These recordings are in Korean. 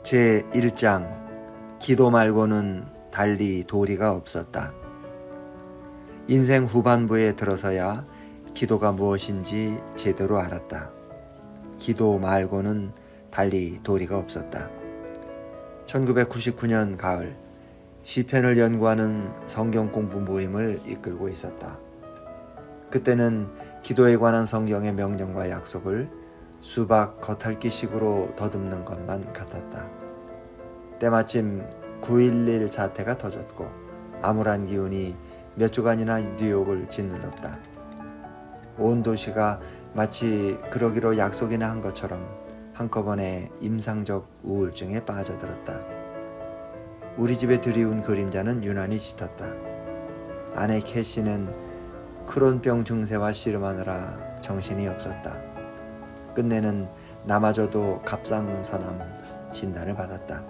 제1장 기도 말고는 달리 도리가 없었다. 인생 후반부에 들어서야 기도가 무엇인지 제대로 알았다. 기도 말고는 달리 도리가 없었다. 1999년 가을 시편을 연구하는 성경 공부 모임을 이끌고 있었다. 그때는 기도에 관한 성경의 명령과 약속을 수박 겉핥기식으로 더듬는 것만 같았다. 때마침 9.11 사태가 터졌고 암울한 기운이 몇 주간이나 뉴욕을 짓눌렀다. 온 도시가 마치 그러기로 약속이나 한 것처럼 한꺼번에 임상적 우울증에 빠져들었다. 우리 집에 들이운 그림자는 유난히 짙었다. 아내 캐시는 크론병 증세와 씨름하느라 정신이 없었다. 끝내는 나마저도 갑상선암 진단을 받았다.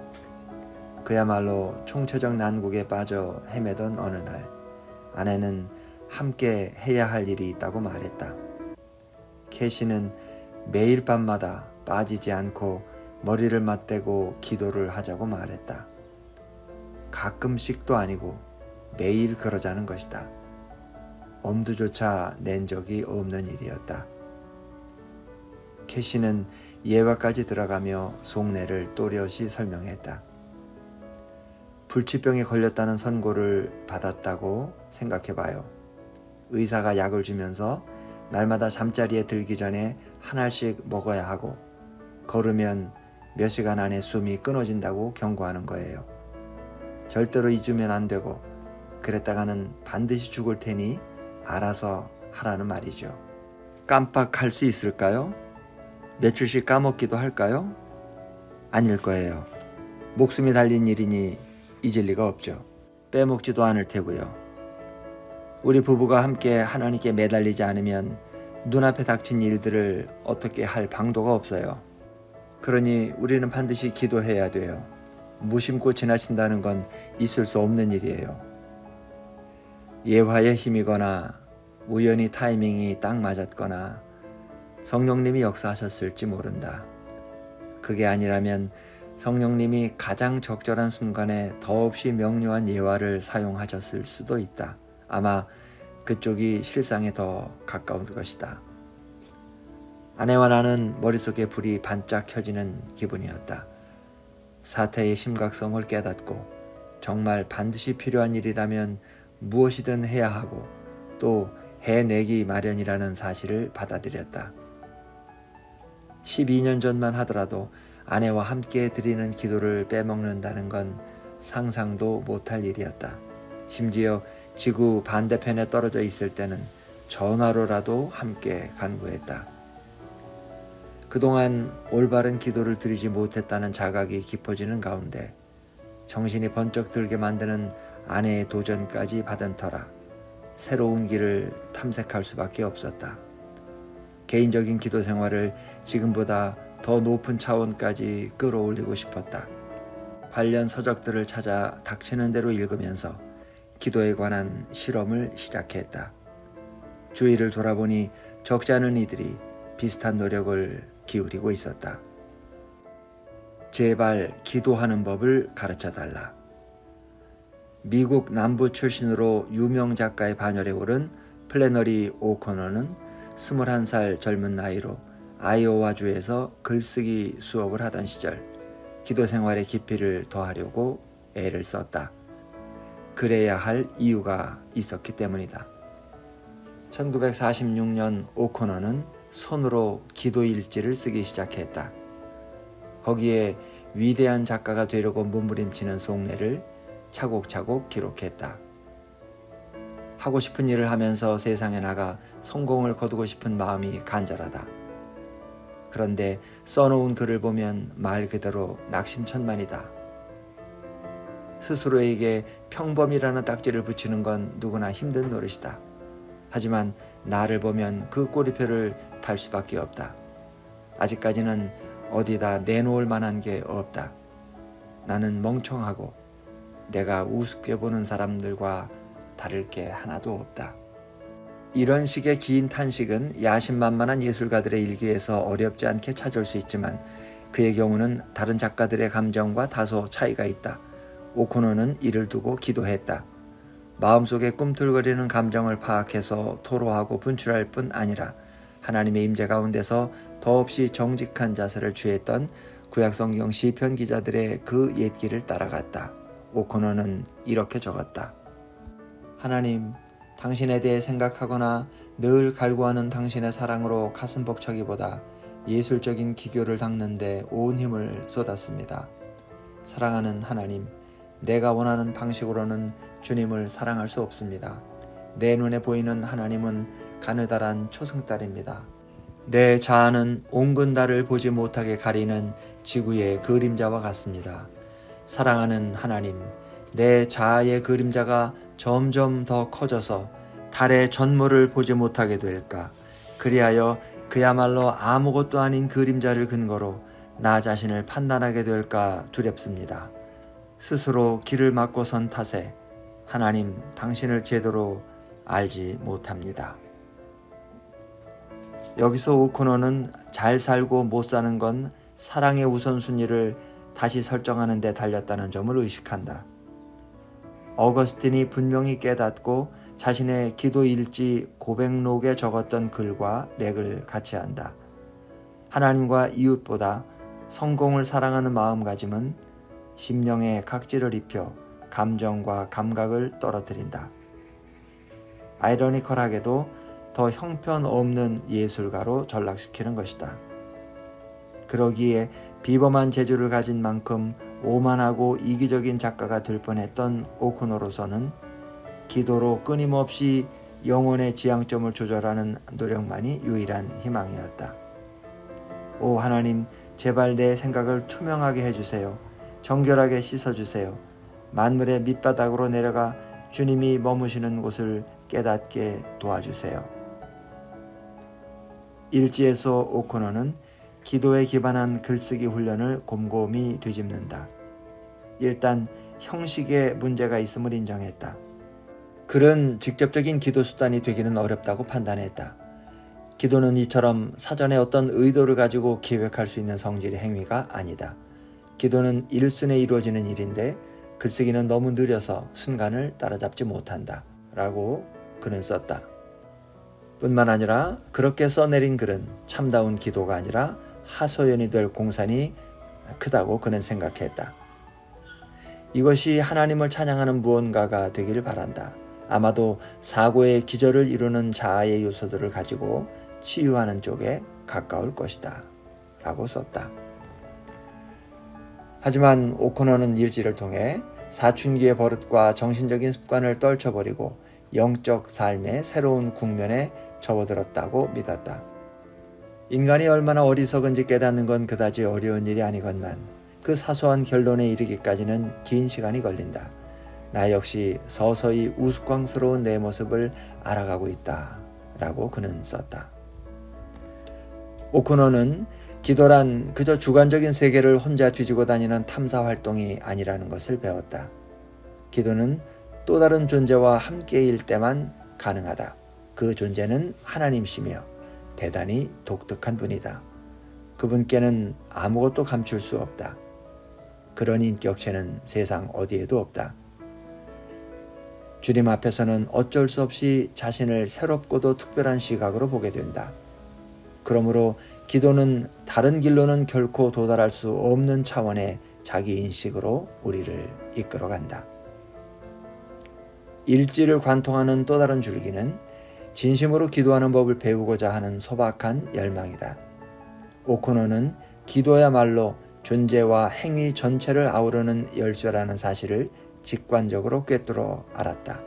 그야말로 총체적 난국에 빠져 헤매던 어느 날 아내는 함께 해야 할 일이 있다고 말했다. 캐시는 매일 밤마다 빠지지 않고 머리를 맞대고 기도를 하자고 말했다. 가끔씩도 아니고 매일 그러자는 것이다. 엄두조차 낸 적이 없는 일이었다. 캐시는 예화까지 들어가며 속내를 또렷이 설명했다. 불치병에 걸렸다는 선고를 받았다고 생각해봐요. 의사가 약을 주면서 날마다 잠자리에 들기 전에 한 알씩 먹어야 하고 걸으면 몇 시간 안에 숨이 끊어진다고 경고하는 거예요. 절대로 잊으면 안 되고 그랬다가는 반드시 죽을 테니 알아서 하라는 말이죠. 깜빡할 수 있을까요? 며칠씩 까먹기도 할까요? 아닐 거예요. 목숨이 달린 일이니 잊을 리가 없죠. 빼먹지도 않을 테고요. 우리 부부가 함께 하나님께 매달리지 않으면 눈앞에 닥친 일들을 어떻게 할 방도가 없어요. 그러니 우리는 반드시 기도해야 돼요. 무심코 지나친다는 건 있을 수 없는 일이에요. 예화의 힘이거나 우연히 타이밍이 딱 맞았거나 성령님이 역사하셨을지 모른다. 그게 아니라면 성령님이 가장 적절한 순간에 더없이 명료한 예화를 사용하셨을 수도 있다. 아마 그쪽이 실상에 더 가까운 것이다. 아내와 나는 머릿속에 불이 반짝 켜지는 기분이었다. 사태의 심각성을 깨닫고 정말 반드시 필요한 일이라면 무엇이든 해야 하고 또 해내기 마련이라는 사실을 받아들였다. 12년 전만 하더라도 아내와 함께 드리는 기도를 빼먹는다는 건 상상도 못할 일이었다. 심지어 지구 반대편에 떨어져 있을 때는 전화로라도 함께 간구했다. 그동안 올바른 기도를 드리지 못했다는 자각이 깊어지는 가운데 정신이 번쩍 들게 만드는 아내의 도전까지 받은 터라 새로운 길을 탐색할 수밖에 없었다. 개인적인 기도 생활을 지금보다 더 높은 차원까지 끌어올리고 싶었다. 관련 서적들을 찾아 닥치는 대로 읽으면서 기도에 관한 실험을 시작했다. 주위를 돌아보니 적지 않은 이들이 비슷한 노력을 기울이고 있었다. 제발 기도하는 법을 가르쳐달라. 미국 남부 출신으로 유명 작가의 반열에 오른 플래너리 오코너는 21살 젊은 나이로 아이오와주에서 글쓰기 수업을 하던 시절 기도 생활의 깊이를 더하려고 애를 썼다. 그래야 할 이유가 있었기 때문이다. 1946년 오코너는 손으로 기도 일지를 쓰기 시작했다. 거기에 위대한 작가가 되려고 몸부림치는 속내를 차곡차곡 기록했다. 하고 싶은 일을 하면서 세상에 나가 성공을 거두고 싶은 마음이 간절하다. 그런데 써놓은 글을 보면 말 그대로 낙심천만이다. 스스로에게 평범이라는 딱지를 붙이는 건 누구나 힘든 노릇이다. 하지만 나를 보면 그 꼬리표를 달 수밖에 없다. 아직까지는 어디다 내놓을 만한 게 없다. 나는 멍청하고 내가 우습게 보는 사람들과 다를 게 하나도 없다. 이런 식의 긴 탄식은 야심만만한 예술가들의 일기에서 어렵지 않게 찾을 수 있지만 그의 경우는 다른 작가들의 감정과 다소 차이가 있다. 오코노는 이를 두고 기도했다. 마음속에 꿈틀거리는 감정을 파악해서 토로하고 분출할 뿐 아니라 하나님의 임재 가운데서 더없이 정직한 자세를 취했던 구약성경 시편 기자들의 그 옛길을 따라갔다. 오코노는 이렇게 적었다. 하나님, 당신에 대해 생각하거나 늘 갈구하는 당신의 사랑으로 가슴 벅차기보다 예술적인 기교를 닦는데 온 힘을 쏟았습니다. 사랑하는 하나님, 내가 원하는 방식으로는 주님을 사랑할 수 없습니다. 내 눈에 보이는 하나님은 가느다란 초승달입니다. 내 자아는 온근 달을 보지 못하게 가리는 지구의 그림자와 같습니다. 사랑하는 하나님, 내 자아의 그림자가 점점 더 커져서 달의 전모를 보지 못하게 될까? 그리하여 그야말로 아무것도 아닌 그림자를 근거로 나 자신을 판단하게 될까 두렵습니다. 스스로 길을 막고 선 탓에 하나님, 당신을 제대로 알지 못합니다. 여기서 오코노는 잘 살고 못 사는 건 사랑의 우선순위를 다시 설정하는 데 달렸다는 점을 의식한다. 어거스틴이 분명히 깨닫고 자신의 기도 일지 고백록에 적었던 글과 맥을 같이 한다. 하나님과 이웃보다 성공을 사랑하는 마음가짐은 심령에 각질을 입혀 감정과 감각을 떨어뜨린다. 아이러니컬하게도 더 형편없는 예술가로 전락시키는 것이다. 그러기에 비범한 재주를 가진 만큼 오만하고 이기적인 작가가 될 뻔했던 오코노로서는 기도로 끊임없이 영혼의 지향점을 조절하는 노력만이 유일한 희망이었다. 오 하나님, 제발 내 생각을 투명하게 해주세요. 정결하게 씻어주세요. 만물의 밑바닥으로 내려가 주님이 머무시는 곳을 깨닫게 도와주세요. 일지에서 오코노는 기도에 기반한 글쓰기 훈련을 곰곰이 뒤집는다. 일단 형식에 문제가 있음을 인정했다. 글은 직접적인 기도 수단이 되기는 어렵다고 판단했다. 기도는 이처럼 사전에 어떤 의도를 가지고 기획할 수 있는 성질의 행위가 아니다. 기도는 일순에 이루어지는 일인데 글쓰기는 너무 느려서 순간을 따라잡지 못한다. 라고 그는 썼다. 뿐만 아니라 그렇게 써내린 글은 참다운 기도가 아니라 하소연이 될 공산이 크다고 그는 생각했다. 이것이 하나님을 찬양하는 무언가가 되기를 바란다. 아마도 사고의 기절을 이루는 자아의 요소들을 가지고 치유하는 쪽에 가까울 것이다. 라고 썼다. 하지만 오코노는 일지를 통해 사춘기의 버릇과 정신적인 습관을 떨쳐버리고 영적 삶의 새로운 국면에 접어들었다고 믿었다. 인간이 얼마나 어리석은지 깨닫는 건 그다지 어려운 일이 아니건만 그 사소한 결론에 이르기까지는 긴 시간이 걸린다. 나 역시 서서히 우스꽝스러운 내 모습을 알아가고 있다. 라고 그는 썼다. 오코노는 기도란 그저 주관적인 세계를 혼자 뒤지고 다니는 탐사 활동이 아니라는 것을 배웠다. 기도는 또 다른 존재와 함께일 때만 가능하다. 그 존재는 하나님이시며 대단히 독특한 분이다. 그분께는 아무것도 감출 수 없다. 그런 인격체는 세상 어디에도 없다. 주님 앞에서는 어쩔 수 없이 자신을 새롭고도 특별한 시각으로 보게 된다. 그러므로 기도는 다른 길로는 결코 도달할 수 없는 차원의 자기 인식으로 우리를 이끌어간다. 일지를 관통하는 또 다른 줄기는 진심으로 기도하는 법을 배우고자 하는 소박한 열망이다. 오코노는 기도야말로 존재와 행위 전체를 아우르는 열쇠라는 사실을 직관적으로 꿰뚫어 알았다.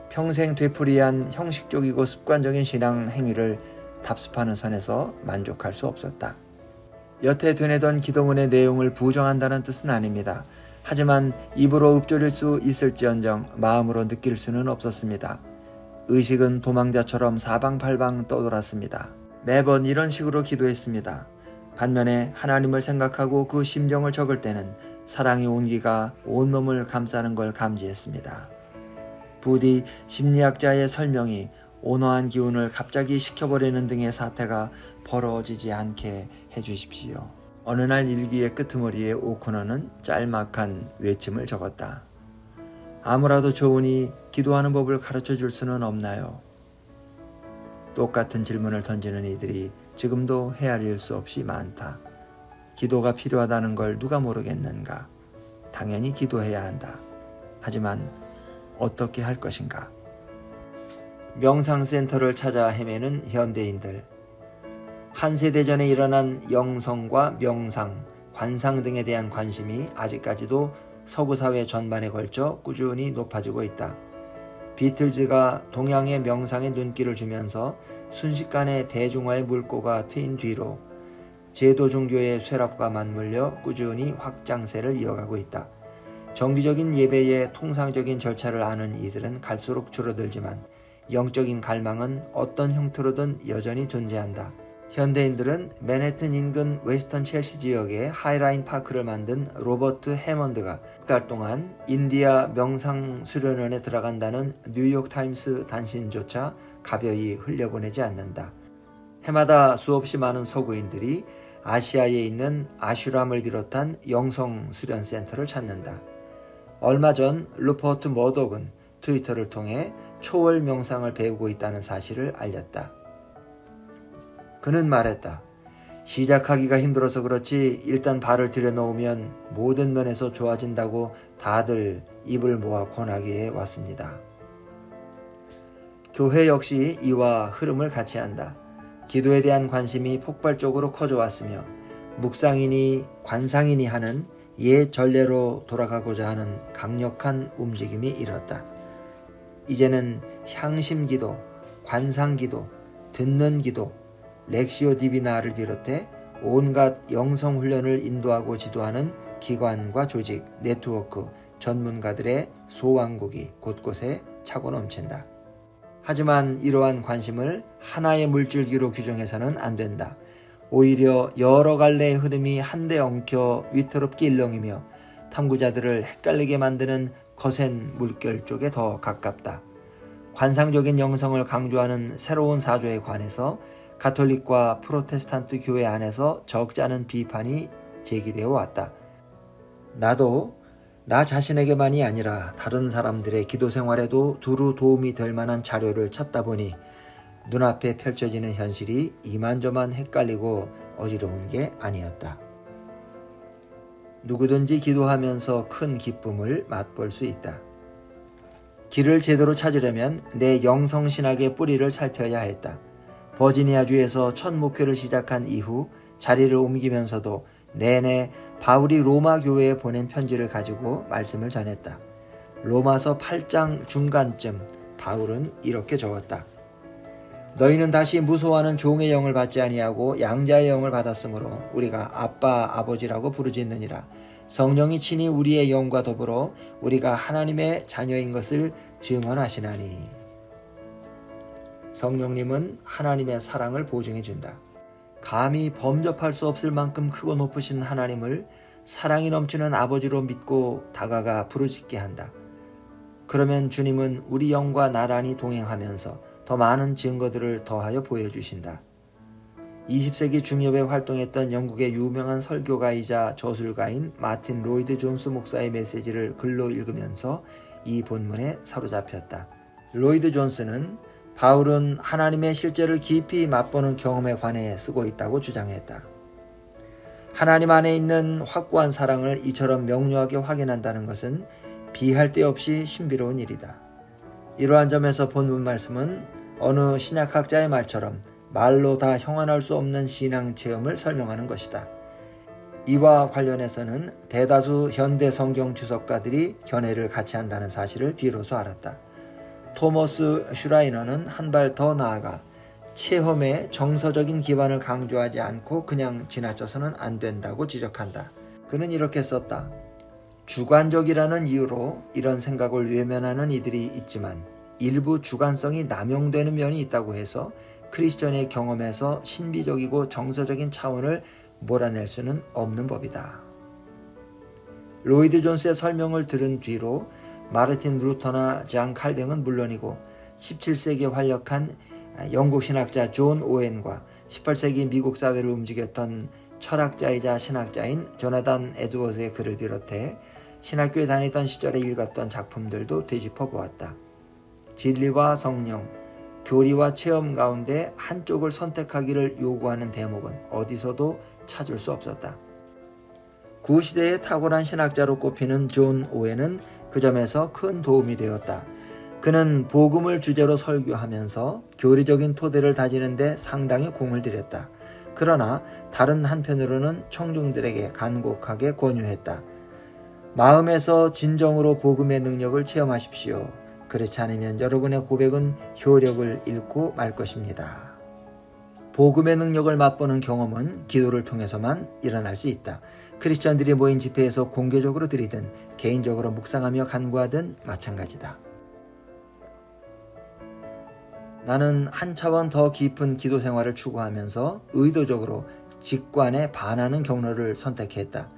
평생 되풀이한 형식적이고 습관적인 신앙 행위를 답습하는 선에서 만족할 수 없었다. 여태 되뇌던 기도문의 내용을 부정한다는 뜻은 아닙니다. 하지만 입으로 읊조릴 수 있을지언정 마음으로 느낄 수는 없었습니다. 의식은 도망자처럼 사방팔방 떠돌았습니다. 매번 이런 식으로 기도했습니다. 반면에 하나님을 생각하고 그 심정을 적을 때는 사랑의 온기가 온몸을 감싸는 걸 감지했습니다. 부디 심리학자의 설명이 온화한 기운을 갑자기 식혀버리는 등의 사태가 벌어지지 않게 해주십시오. 어느 날 일기의 끄트머리에 오코너는 짤막한 외침을 적었다. 아무라도 좋으니 기도하는 법을 가르쳐 줄 수는 없나요? 똑같은 질문을 던지는 이들이 지금도 헤아릴 수 없이 많다. 기도가 필요하다는 걸 누가 모르겠는가? 당연히 기도해야 한다. 하지만 어떻게 할 것인가? 명상센터를 찾아 헤매는 현대인들. 한 세대 전에 일어난 영성과 명상, 관상 등에 대한 관심이 아직까지도 서구 사회 전반에 걸쳐 꾸준히 높아지고 있다. 비틀즈가 동양의 명상에 눈길을 주면서 순식간에 대중화의 물꼬가 트인 뒤로 제도 종교의 쇠락과 맞물려 꾸준히 확장세를 이어가고 있다. 정기적인 예배의 통상적인 절차를 아는 이들은 갈수록 줄어들지만 영적인 갈망은 어떤 형태로든 여전히 존재한다. 현대인들은 맨해튼 인근 웨스턴 첼시 지역에 하이라인 파크를 만든 로버트 해먼드가 석 달 동안 인디아 명상 수련원에 들어간다는 뉴욕타임스 단신조차 가벼이 흘려보내지 않는다. 해마다 수없이 많은 서구인들이 아시아에 있는 아슈람을 비롯한 영성 수련센터를 찾는다. 얼마 전 루퍼트 머독은 트위터를 통해 초월 명상을 배우고 있다는 사실을 알렸다. 그는 말했다. 시작하기가 힘들어서 그렇지 일단 발을 들여놓으면 모든 면에서 좋아진다고 다들 입을 모아 권하기에 왔습니다. 교회 역시 이와 흐름을 같이 한다. 기도에 대한 관심이 폭발적으로 커져왔으며 묵상이니 관상이니 하는 옛 전례로 돌아가고자 하는 강력한 움직임이 일었다. 이제는 향심기도, 관상기도, 듣는 기도, 렉시오 디비나를 비롯해 온갖 영성훈련을 인도하고 지도하는 기관과 조직, 네트워크, 전문가들의 소왕국이 곳곳에 차고 넘친다. 하지만 이러한 관심을 하나의 물줄기로 규정해서는 안 된다. 오히려 여러 갈래의 흐름이 한데 엉켜 위태롭게 일렁이며 탐구자들을 헷갈리게 만드는 거센 물결 쪽에 더 가깝다. 관상적인 영성을 강조하는 새로운 사조에 관해서 가톨릭과 프로테스탄트 교회 안에서 적지 않은 비판이 제기되어 왔다. 나도 나 자신에게만이 아니라 다른 사람들의 기도 생활에도 두루 도움이 될 만한 자료를 찾다 보니 눈앞에 펼쳐지는 현실이 이만저만 헷갈리고 어지러운 게 아니었다. 누구든지 기도하면서 큰 기쁨을 맛볼 수 있다. 길을 제대로 찾으려면 내 영성신학의 뿌리를 살펴야 했다. 버지니아주에서 첫 목회를 시작한 이후 자리를 옮기면서도 내내 바울이 로마 교회에 보낸 편지를 가지고 말씀을 전했다. 로마서 8장 중간쯤 바울은 이렇게 적었다. 너희는 다시 무소하는 종의 영을 받지 아니하고 양자의 영을 받았으므로 우리가 아빠 아버지라고 부르짖느니라. 성령이 친히 우리의 영과 더불어 우리가 하나님의 자녀인 것을 증언하시나니. 성령님은 하나님의 사랑을 보증해 준다. 감히 범접할 수 없을 만큼 크고 높으신 하나님을 사랑이 넘치는 아버지로 믿고 다가가 부르짖게 한다. 그러면 주님은 우리 영과 나란히 동행하면서 더 많은 증거들을 더하여 보여주신다. 20세기 중엽에 활동했던 영국의 유명한 설교가이자 저술가인 마틴 로이드 존스 목사의 메시지를 글로 읽으면서 이 본문에 사로잡혔다. 로이드 존스는 바울은 하나님의 실제를 깊이 맛보는 경험에 관해 쓰고 있다고 주장했다. 하나님 안에 있는 확고한 사랑을 이처럼 명료하게 확인한다는 것은 비할 데 없이 신비로운 일이다. 이러한 점에서 본문 말씀은 어느 신약학자의 말처럼 말로 다 형언할 수 없는 신앙 체험을 설명하는 것이다. 이와 관련해서는 대다수 현대 성경 주석가들이 견해를 같이 한다는 사실을 비로소 알았다. 토머스 슈라이너는 한 발 더 나아가 체험의 정서적인 기반을 강조하지 않고 그냥 지나쳐서는 안 된다고 지적한다. 그는 이렇게 썼다. 주관적이라는 이유로 이런 생각을 외면하는 이들이 있지만 일부 주관성이 남용되는 면이 있다고 해서 크리스천의 경험에서 신비적이고 정서적인 차원을 몰아낼 수는 없는 법이다. 로이드 존스의 설명을 들은 뒤로 마르틴 루터나 장 칼뱅은 물론이고 17세기에 활약한 영국 신학자 존 오웬과 18세기 미국 사회를 움직였던 철학자이자 신학자인 조나단 에드워즈의 글을 비롯해 신학교에 다니던 시절에 읽었던 작품들도 되짚어 보았다. 진리와 성령, 교리와 체험 가운데 한쪽을 선택하기를 요구하는 대목은 어디서도 찾을 수 없었다. 구시대의 탁월한 신학자로 꼽히는 존 오웬은 그 점에서 큰 도움이 되었다. 그는 복음을 주제로 설교하면서 교리적인 토대를 다지는 데 상당히 공을 들였다. 그러나 다른 한편으로는 청중들에게 간곡하게 권유했다. 마음에서 진정으로 복음의 능력을 체험하십시오. 그렇지 않으면 여러분의 고백은 효력을 잃고 말 것입니다. 복음의 능력을 맛보는 경험은 기도를 통해서만 일어날 수 있다. 크리스천들이 모인 집회에서 공개적으로 드리든 개인적으로 묵상하며 간구하든 마찬가지다. 나는 한 차원 더 깊은 기도 생활을 추구하면서 의도적으로 직관에 반하는 경로를 선택했다.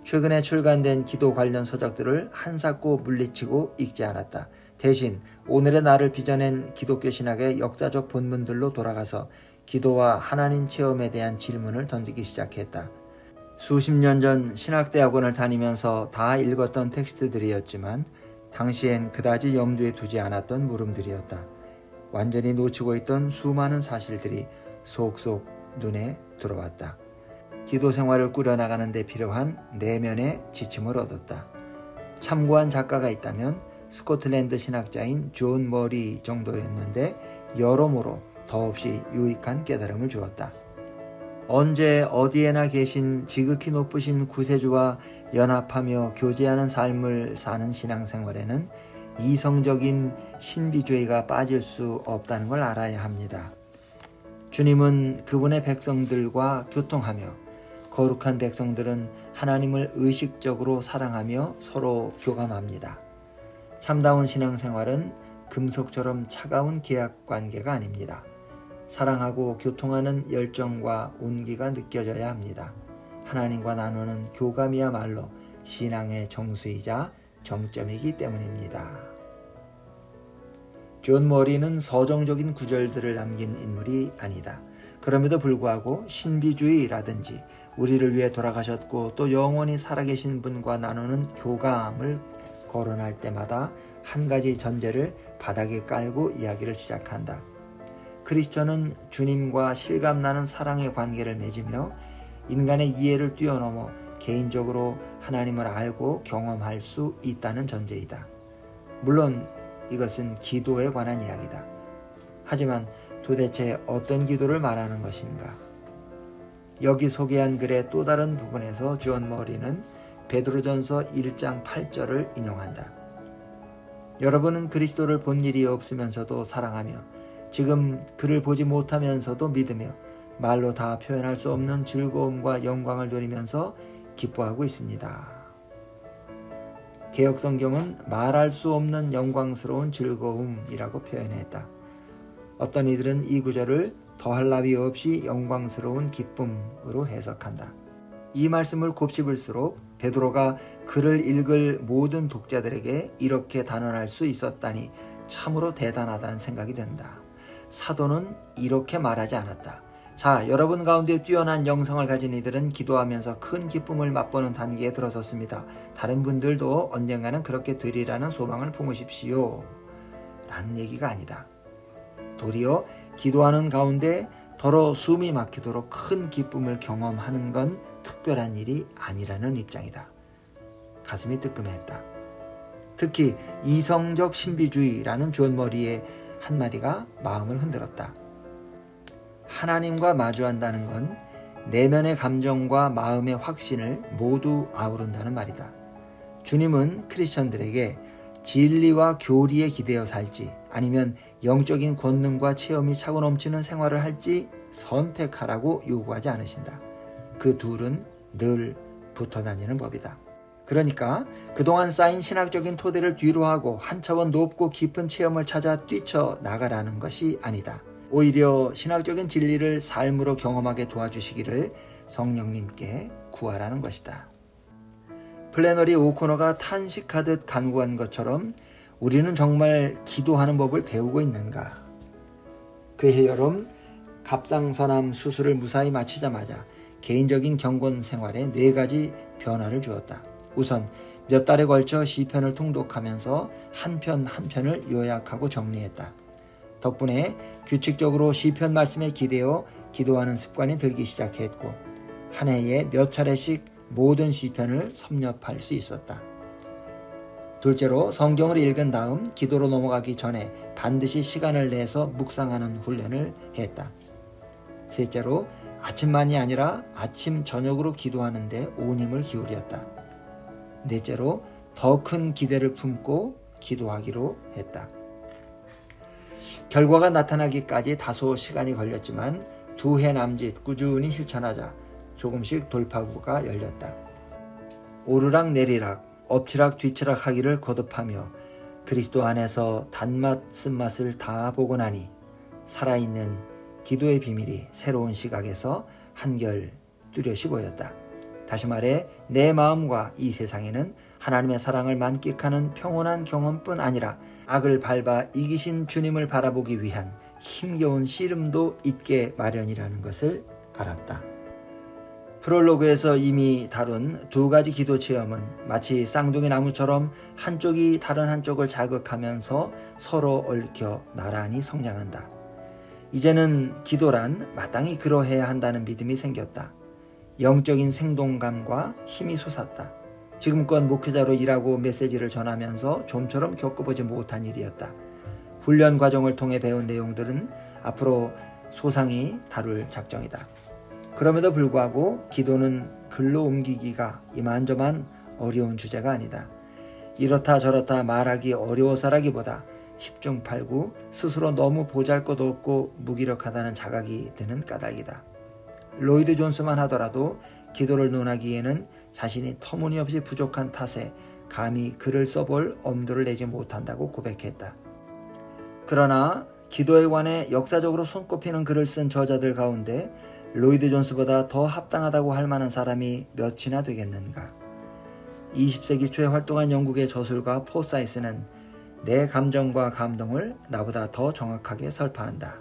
최근에 출간된 기도 관련 서적들을 한사코 물리치고 읽지 않았다. 대신 오늘의 나를 빚어낸 기독교 신학의 역사적 본문들로 돌아가서 기도와 하나님 체험에 대한 질문을 던지기 시작했다. 수십 년 전 신학대학원을 다니면서 다 읽었던 텍스트들이었지만 당시엔 그다지 염두에 두지 않았던 물음들이었다. 완전히 놓치고 있던 수많은 사실들이 속속 눈에 들어왔다. 기도 생활을 꾸려나가는 데 필요한 내면의 지침을 얻었다. 참고한 작가가 있다면 스코틀랜드 신학자인 존 머리 정도였는데 여러모로 더없이 유익한 깨달음을 주었다. 언제 어디에나 계신 지극히 높으신 구세주와 연합하며 교제하는 삶을 사는 신앙생활에는 이성적인 신비주의가 빠질 수 없다는 걸 알아야 합니다. 주님은 그분의 백성들과 교통하며 거룩한 백성들은 하나님을 의식적으로 사랑하며 서로 교감합니다. 참다운 신앙생활은 금속처럼 차가운 계약관계가 아닙니다. 사랑하고 교통하는 열정과 온기가 느껴져야 합니다. 하나님과 나누는 교감이야말로 신앙의 정수이자 정점이기 때문입니다. 존 머리는 서정적인 구절들을 남긴 인물이 아니다. 그럼에도 불구하고 신비주의라든지 우리를 위해 돌아가셨고 또 영원히 살아계신 분과 나누는 교감을 거론할 때마다 한 가지 전제를 바닥에 깔고 이야기를 시작한다. 크리스천은 주님과 실감나는 사랑의 관계를 맺으며 인간의 이해를 뛰어넘어 개인적으로 하나님을 알고 경험할 수 있다는 전제이다. 물론 이것은 기도에 관한 이야기다. 하지만 도대체 어떤 기도를 말하는 것인가? 여기 소개한 글의 또 다른 부분에서 존 머리는 베드로전서 1장 8절을 인용한다. 여러분은 그리스도를 본 일이 없으면서도 사랑하며 지금 그를 보지 못하면서도 믿으며 말로 다 표현할 수 없는 즐거움과 영광을 누리면서 기뻐하고 있습니다. 개역성경은 말할 수 없는 영광스러운 즐거움이라고 표현했다. 어떤 이들은 이 구절을 더할 나위 없이 영광스러운 기쁨으로 해석한다. 이 말씀을 곱씹을수록 베드로가 그를 읽을 모든 독자들에게 이렇게 단언할 수 있었다니 참으로 대단하다는 생각이 든다. 사도는 이렇게 말하지 않았다. 자, 여러분 가운데 뛰어난 영성을 가진 이들은 기도하면서 큰 기쁨을 맛보는 단계에 들어섰습니다. 다른 분들도 언젠가는 그렇게 되리라는 소망을 품으십시오. 라는 얘기가 아니다. 도리어 기도하는 가운데 더러 숨이 막히도록 큰 기쁨을 경험하는 건 특별한 일이 아니라는 입장이다. 가슴이 뜨끔했다. 특히 이성적 신비주의라는 존 머리의 한마디가 마음을 흔들었다. 하나님과 마주한다는 건 내면의 감정과 마음의 확신을 모두 아우른다는 말이다. 주님은 크리스천들에게 진리와 교리에 기대어 살지 아니면 영적인 권능과 체험이 차고 넘치는 생활을 할지 선택하라고 요구하지 않으신다. 그 둘은 늘 붙어 다니는 법이다. 그러니까 그동안 쌓인 신학적인 토대를 뒤로하고 한 차원 높고 깊은 체험을 찾아 뛰쳐나가라는 것이 아니다. 오히려 신학적인 진리를 삶으로 경험하게 도와주시기를 성령님께 구하라는 것이다. 플래너리 오코너가 탄식하듯 간구한 것처럼 우리는 정말 기도하는 법을 배우고 있는가? 그해 여름 갑상선암 수술을 무사히 마치자마자 개인적인 경건 생활에 4가지 변화를 주었다. 우선 몇 달에 걸쳐 시편을 통독하면서 한 편 한 편을 요약하고 정리했다. 덕분에 규칙적으로 시편 말씀에 기대어 기도하는 습관이 들기 시작했고 한 해에 몇 차례씩 모든 시편을 섭렵할 수 있었다. 둘째로 성경을 읽은 다음 기도로 넘어가기 전에 반드시 시간을 내서 묵상하는 훈련을 했다. 셋째로 아침만이 아니라 아침 저녁으로 기도하는 데 온 힘을 기울였다. 넷째로 더 큰 기대를 품고 기도하기로 했다. 결과가 나타나기까지 다소 시간이 걸렸지만 2해 남짓 꾸준히 실천하자 조금씩 돌파구가 열렸다. 오르락 내리락 엎치락 뒤치락 하기를 거듭하며 그리스도 안에서 단맛 쓴맛을 다 보고 나니 살아있는 기도의 비밀이 새로운 시각에서 한결 뚜렷이 보였다. 다시 말해 내 마음과 이 세상에는 하나님의 사랑을 만끽하는 평온한 경험뿐 아니라 악을 밟아 이기신 주님을 바라보기 위한 힘겨운 씨름도 있게 마련이라는 것을 알았다. 프롤로그에서 이미 다룬 2가지 기도 체험은 마치 쌍둥이 나무처럼 한쪽이 다른 한쪽을 자극하면서 서로 얽혀 나란히 성장한다. 이제는 기도란 마땅히 그러해야 한다는 믿음이 생겼다. 영적인 생동감과 힘이 솟았다. 지금껏 목회자로 일하고 메시지를 전하면서 좀처럼 겪어보지 못한 일이었다. 훈련 과정을 통해 배운 내용들은 앞으로 소상히 다룰 작정이다. 그럼에도 불구하고 기도는 글로 옮기기가 이만저만 어려운 주제가 아니다. 이렇다 저렇다 말하기 어려워서라기보다 10중 8구 스스로 너무 보잘것없고 무기력하다는 자각이 드는 까닭이다. 로이드 존스만 하더라도 기도를 논하기에는 자신이 터무니없이 부족한 탓에 감히 글을 써볼 엄두를 내지 못한다고 고백했다. 그러나 기도에 관해 역사적으로 손꼽히는 글을 쓴 저자들 가운데 로이드 존스보다 더 합당하다고 할 만한 사람이 몇이나 되겠는가. 20세기 초에 활동한 영국의 저술가 포사이스는 내 감정과 감동을 나보다 더 정확하게 설파한다.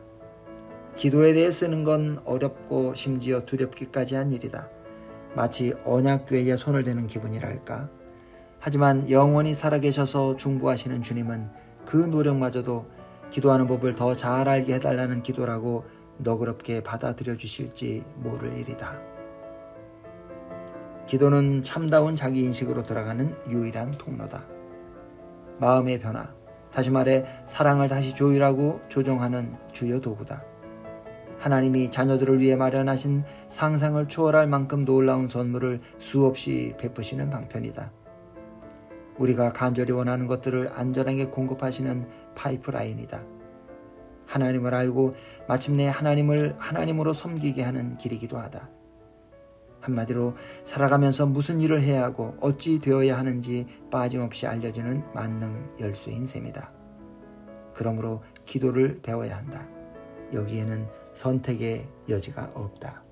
기도에 대해 쓰는 건 어렵고 심지어 두렵기까지 한 일이다. 마치 언약궤에 손을 대는 기분이랄까. 하지만 영원히 살아계셔서 중보하시는 주님은 그 노력마저도 기도하는 법을 더 잘 알게 해달라는 기도라고 너그럽게 받아들여 주실지 모를 일이다. 기도는 참다운 자기인식으로 들어가는 유일한 통로다. 마음의 변화, 다시 말해 사랑을 다시 조율하고 조정하는 주요 도구다. 하나님이 자녀들을 위해 마련하신 상상을 초월할 만큼 놀라운 선물을 수없이 베푸시는 방편이다. 우리가 간절히 원하는 것들을 안전하게 공급하시는 파이프라인이다. 하나님을 알고 마침내 하나님을 하나님으로 섬기게 하는 길이기도 하다. 한마디로 살아가면서 무슨 일을 해야 하고 어찌 되어야 하는지 빠짐없이 알려주는 만능 열쇠인 셈이다. 그러므로 기도를 배워야 한다. 여기에는 선택의 여지가 없다.